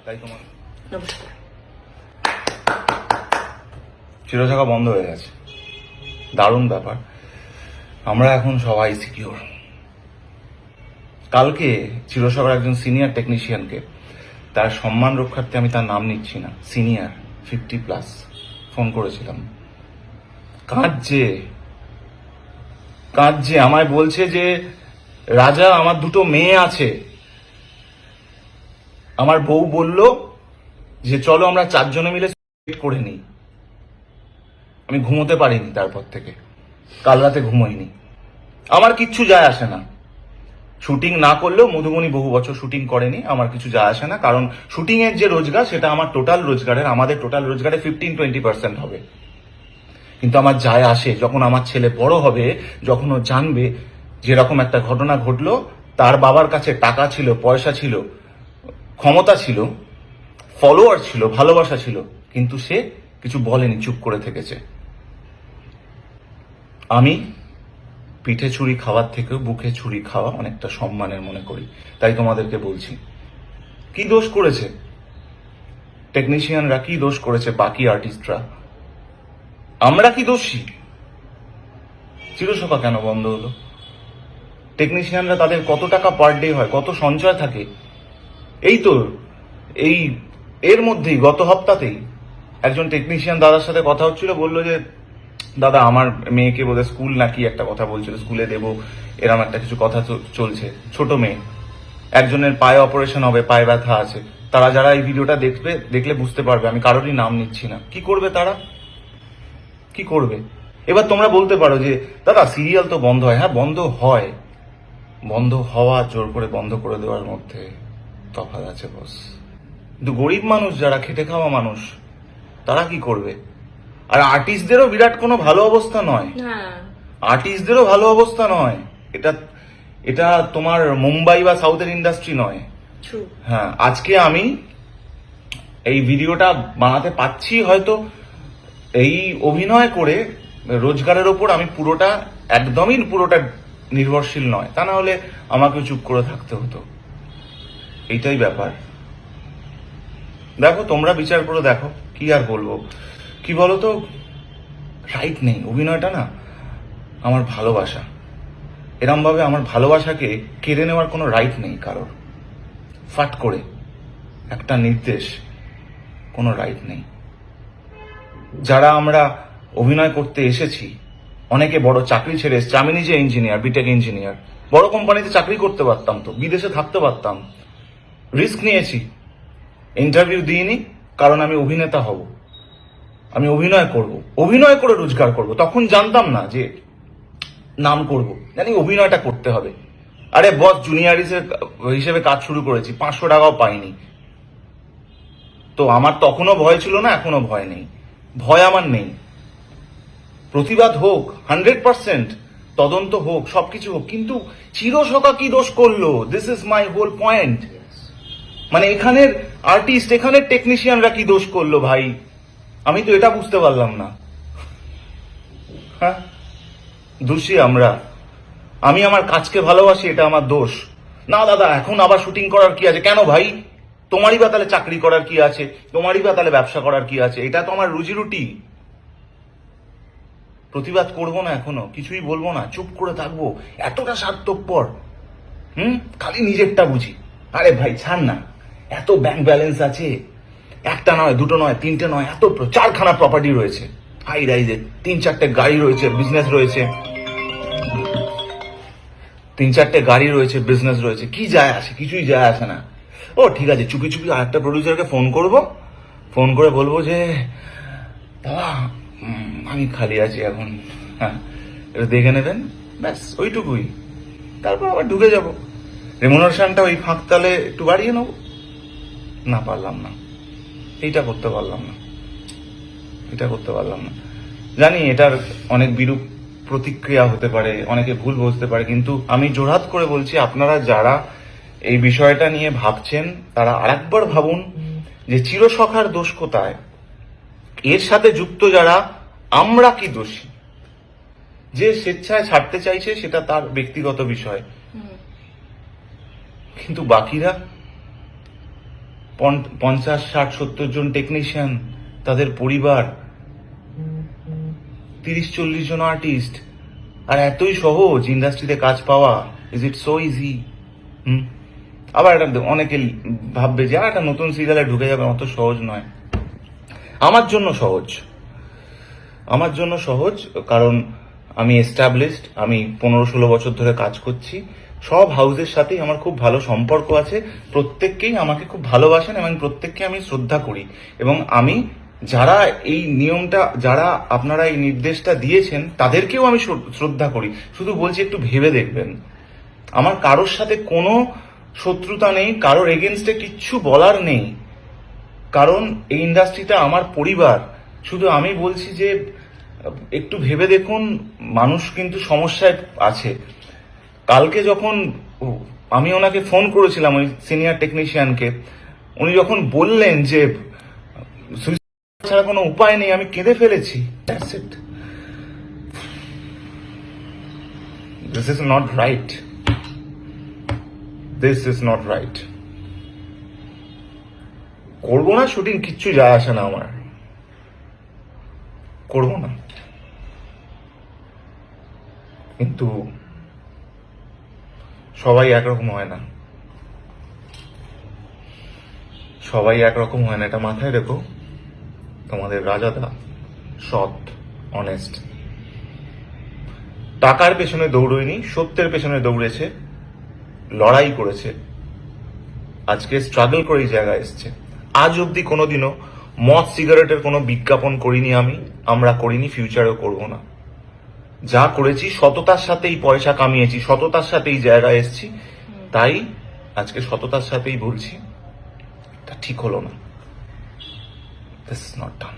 তাই তোমার নমস্কার। চিরচাকা বন্ধ হয়ে গেছে, দারুণ ব্যাপার। আমরা এখন সবাই সিকিউর। কালকে চিরসাগর একজন সিনিয়র টেকনিশিয়ানকে, তার সম্মান রক্ষার্থে আমি তার নাম নিচ্ছি না, সিনিয়র 50+ ফোন করেছিলাম। কাঁদছে আমায় বলছে যে রাজা, আমার 2টো মেয়ে আছে, আমার বউ বলল যে চলো আমরা 4 জনে মিলে সুইসাইড করে নিই। আমি ঘুমোতে পারিনি, তারপর থেকে কাল রাতে ঘুমোইনি। আমার কিচ্ছু যায় আসে না, শুটিং না করলেও মধুবনী বহু বছর শুটিং করেনি, আমার কিছু যায় আসে না, কারণ শুটিং এর যে রোজগার সেটা আমার টোটাল রোজগারের, আমাদের টোটাল রোজগারে 15-20% হবে। কিন্তু আমার যায় আসে যখন আমার ছেলে বড় হবে, যখন ও জানবে যেরকম একটা ঘটনা ঘটলো, তার বাবার কাছে টাকা ছিল, পয়সা ছিল, ক্ষমতা ছিল, ফলোয়ার ছিল, ভালোবাসা ছিল, কিন্তু সে কিছু বলেনি, চুপ করে থেকেছে। আমি পিঠে ছুরি খাওয়ার থেকেও বুকে ছুরি খাওয়া অনেকটা সম্মানের মনে করি। তাই তোমাদেরকে বলছি, কি দোষ করেছে টেকনিশিয়ানরা, কি দোষ করেছে বাকি আর্টিস্টরা? আমরা কি দোষী? চিরসভা কেন বন্ধ হলো? টেকনিশিয়ানরা, তাদের কত টাকা পার ডে হয়, কত সঞ্চয় থাকে? এই তো এর মধ্যেই গত সপ্তাহতেই একজন টেকনিশিয়ান দাদার সাথে কথা হচ্ছিল, বললো যে দাদা আমার মেয়েকে বোধহয় স্কুল নাকি একটা কথা বলছিল, স্কুলে দেবো, এরম একটা কিছু কথা চলছে। ছোট মেয়ে, একজনের পায়ে অপারেশন হবে, পায়ে ব্যথা আছে। তারা যারা এই ভিডিওটা দেখলে বুঝতে পারবে, আমি কারোরই নাম নিচ্ছি না। কি করবে তারা, কি করবে? এবার তোমরা বলতে পারো যে দাদা সিরিয়াল তো বন্ধ হয়। হ্যাঁ, বন্ধ হয়, বন্ধ হওয়া জোর করে বন্ধ করে দেওয়ার মধ্যে তফাৎ আছে বস। কিন্তু গরিব মানুষ, যারা খেটে খাওয়া মানুষ, তারা কি করবে? আর আর্টিস্টদেরও বিরাট কোনো ভালো অবস্থা নয়, আর্টিস্টদেরও ভালো অবস্থা নয়। এটা তোমার মুম্বাই বা সাউথের ইন্ডাস্ট্রি নয়। হ্যাঁ, আজকে আমি এই ভিডিওটা বানাতে পাচ্ছি হয়তো এই অভিনয় করে, রোজগারের ওপর আমি একদমই পুরোটা নির্ভরশীল নয়, তা না হলে আমাকে চুপ করে থাকতে হতো। এইটাই ব্যাপার। দেখো, তোমরা বিচার করে দেখো, কি আর বলবো। কি বলতো, রাইট নেই অভিনয়টা, না আমার ভালোবাসা, এরম ভাবে আমার ভালোবাসাকে কেড়ে নেওয়ার কোনো রাইট নেই কারোর। ফাট করে একটা নির্দেশ, কোনো রাইট নেই। যারা আমরা অভিনয় করতে এসেছি, অনেকে বড় চাকরি ছেড়ে এসেছে। আমি নিজে ইঞ্জিনিয়ার, বিটেক ইঞ্জিনিয়ার, বড় কোম্পানিতে চাকরি করতে পারতাম, তো বিদেশে থাকতে পারতাম। রিস্ক নিয়েছি, ইন্টারভিউ দিইনি, কারণ আমি অভিনেতা হব, আমি অভিনয় করব, অভিনয় করে রোজগার করব। তখন জানতাম না যে নাম করব, জানি অভিনয়টা করতে হবে। আরে বস, জুনিয়র হিসেবে কাজ শুরু করেছি, 500 টাকাও পাইনি। তো আমার তখনও ভয় ছিল না, এখনো ভয় নেই। ভয় আমার নেই। প্রতিবাদ হোক 100%, তদন্ত হোক, সবকিছু হোক, কিন্তু চিরসখা কি দোষ করলো? This is my whole point. মানে এখানের আর্টিস্ট, এখানের টেকনিশিয়ানরা কি দোষ করলো ভাই? আমি তো এটা বুঝতে পারলাম না। হ্যাঁ, দোষী আমরা। আমি আমার কাজকে ভালোবাসি, এটা আমার দোষ না? দাদা এখন আবার শুটিং করার কি আছে? কেন ভাই, তোমারই বা তাহলে চাকরি করার কি আছে? তোমারই বা তাহলে ব্যবসা করার কি আছে? এটা তো আমার রুজি রুটি। প্রতিবাদ করবো না, এখনো কিছুই বলবো না, চুপ করে থাকবো? এতটা স্বার্থপর? খালি নিজেরটা বুঝি। আরে ভাই ছাড় না, এত ব্যাংক ব্যালেন্স আছে, একটা নয়, দুটো নয়, তিনটে নয়, এত 4খানা প্রপার্টি রয়েছে, হাই রাইজে 3-4টে গাড়ি রয়েছে, বিজনেস রয়েছে, 3-4টে গাড়ি রয়েছে, বিজনেস রয়েছে। কি যায় আসে? কিছুই যায় আসে না। ও ঠিক আছে, চুপি চুপি আরেকটা প্রডিউসারকে ফোন করব, ফোন করে বলবো যে দাদা আমি খালি আছি এখন, হ্যাঁ এটা দেখে নেবেন, ব্যাস ওইটুকুই। তারপর আবার ঢুকে যাব, রেমুনারেশনটা ওই ফাঁকতালে একটু বাড়িয়ে নেবো। না, পারলাম না, এইটা করতে পারলাম না, এটা করতে পারলাম না। জানি এটার অনেক বিরূপ প্রতিক্রিয়া হতে পারে, অনেকে ভুল বুঝতে পারে, কিন্তু আমি জোরহাত করে বলছি, আপনারা যারা এই বিষয়টা নিয়ে ভাবছেন, তারা আরেকবার ভাবুন যে চিরসখার দোষ কোথায়, এর সাথে যুক্ত যারা, আমরা কি দোষী? যে স্বেচ্ছায় ছাড়তে চাইছে সেটা তার ব্যক্তিগত বিষয়, কিন্তু বাকিরা 50, 60, 70 জন টেকনিশিয়ান, তাদের পরিবার, 30, 40 জন আর্টিস্ট, আর এতই সহজ ইন্ডাস্ট্রিতে কাজ পাওয়া। Is it so easy? আবার এটা অনেকে ভাববে যে একটা নতুন সিরিয়ালে ঢুকে যাবে, অত সহজ নয়। আমার জন্য সহজ, আমার জন্য সহজ, কারণ আমি এস্টাবলিশড, আমি 15-16 বছর ধরে কাজ করছি। সব হাউসের সাথেই আমার খুব ভালো সম্পর্ক আছে, প্রত্যেককেই আমাকে খুব ভালোবাসেন এবং প্রত্যেককে আমি শ্রদ্ধা করি। এবং আমি যারা এই নিয়মটা, যারা আপনারা এই নির্দেশটা দিয়েছেন, তাদেরকেও আমি শ্রদ্ধা করি। শুধু বলছি একটু ভেবে দেখবেন। আমার কারোর সাথে কোনো শত্রুতা নেই, কারোর এগেনস্টে কিচ্ছু বলার নেই, কারণ এই ইন্ডাস্ট্রিটা আমার পরিবার। শুধু আমি বলছি যে একটু ভেবে দেখুন, মানুষ কিন্তু সমস্যায় আছে। কালকে যখন আমি ওনাকে ফোন করেছিলাম, ওই সিনিয়র টেকনিশিয়ানকে, উনি যখন বললেন যে সুইসাইড ছাড়া কোনো উপায় নেই, আমি কেঁদে ফেলেছি। That's it. This is not right, this is not right. করবো না শুটিং, কিচ্ছু যায় আসে না আমার, করবো না। কিন্তু সবাই একরকম হয় না, সবাই একরকম হয় না, এটা মাথায় রেখো। তোমাদের রাজাদা সৎ, অনেস্ট, টাকার পেছনে দৌড়য়নি, সত্যের পেছনে দৌড়েছে, লড়াই করেছে, আজকে স্ট্রাগল করে এই জায়গায় এসছে। আজ অব্দি কোনোদিনও মদ সিগারেটের কোনো বিজ্ঞাপন করিনি আমরা করিনি, ফিউচারেও করব না। যা করেছি সততার সাথেই পয়সা কামিয়েছি, সততার সাথেই জায়গায় এসেছি, তাই আজকে সততার সাথেই বলছি, এটা ঠিক হলো না। This is not done.